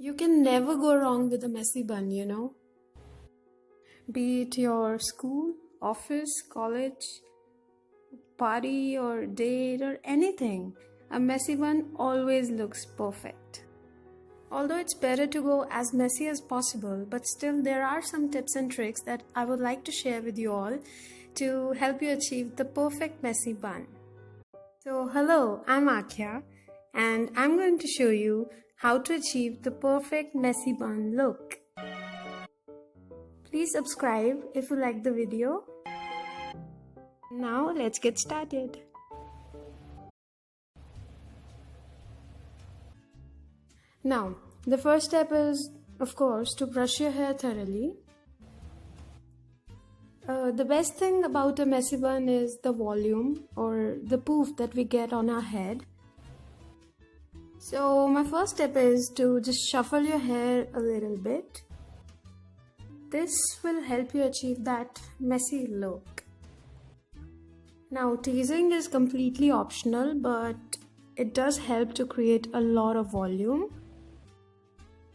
You can never go wrong with a messy bun, you know. Be it your school, office, college, party or date or anything, a messy bun always looks perfect. Although it's better to go as messy as possible, but still there are some tips and tricks that I would like to share with you all to help you achieve the perfect messy bun. So hello, I'm Aakhya and I'm going to show you how to achieve the perfect messy bun look. Please subscribe if you like the video. Now let's get started. Now, the first step is, of course, to brush your hair thoroughly. The best thing about a messy bun is the volume or the poof that we get on our head. So my first step is to just shuffle your hair a little bit. This will help you achieve that messy look. Now, teasing is completely optional, but it does help to create a lot of volume.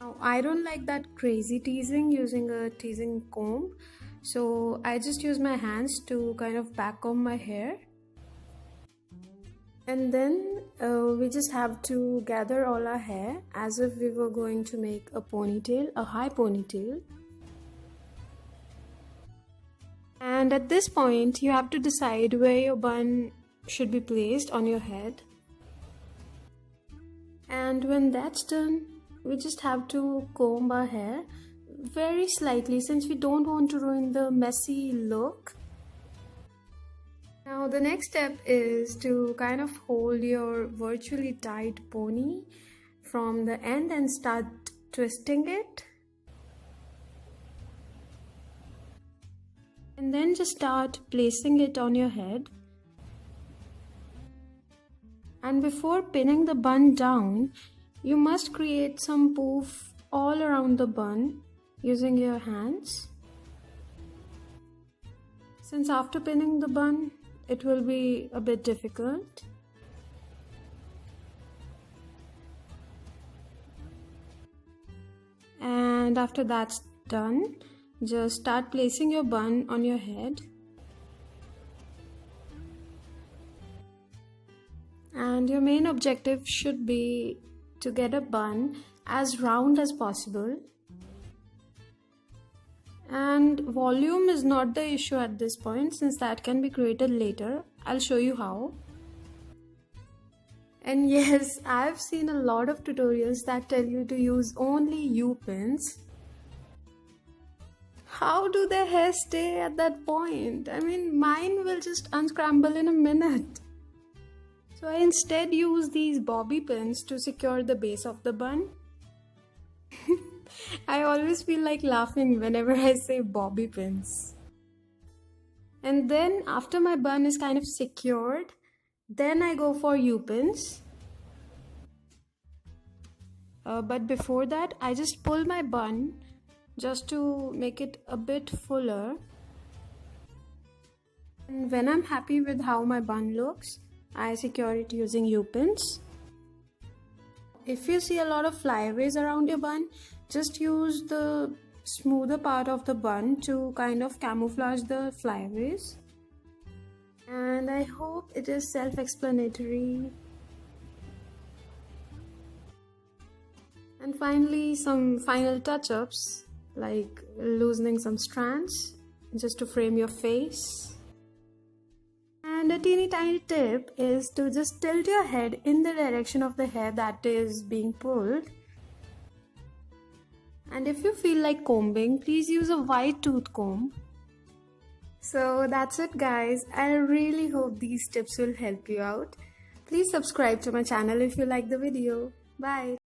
Now, I don't like that crazy teasing using a teasing comb, so I just use my hands to kind of backcomb my hair. And then we just have to gather all our hair as if we were going to make a ponytail, a high ponytail. And at this point, you have to decide where your bun should be placed on your head. And when that's done, we just have to comb our hair very slightly since we don't want to ruin the messy look. Now the next step is to kind of hold your virtually tight pony from the end and start twisting it. And then just start placing it on your head. And before pinning the bun down, you must create some poof all around the bun using your hands. Since after pinning the bun, it will be a bit difficult. And after that's done, just start placing your bun on your head. And your main objective should be to get a bun as round as possible. And volume is not the issue at this point since that can be created later. I'll show you how. And yes, I've seen a lot of tutorials that tell you to use only U-pins. How do their hair stay at that point? I mean, mine will just unscramble in a minute. So I instead use these bobby pins to secure the base of the bun. I always feel like laughing whenever I say bobby pins. And then after my bun is kind of secured, then I go for U-pins. But before that, I just pull my bun just to make it a bit fuller. And when I'm happy with how my bun looks, I secure it using U-pins. If you see a lot of flyaways around your bun, just use the smoother part of the bun to kind of camouflage the flyaways. And I hope it is self-explanatory. And finally, some final touch-ups like loosening some strands just to frame your face. And a teeny tiny tip is to just tilt your head in the direction of the hair that is being pulled. And if you feel like combing, please use a wide tooth comb. So that's it guys. I really hope these tips will help you out. Please subscribe to my channel if you like the video. Bye.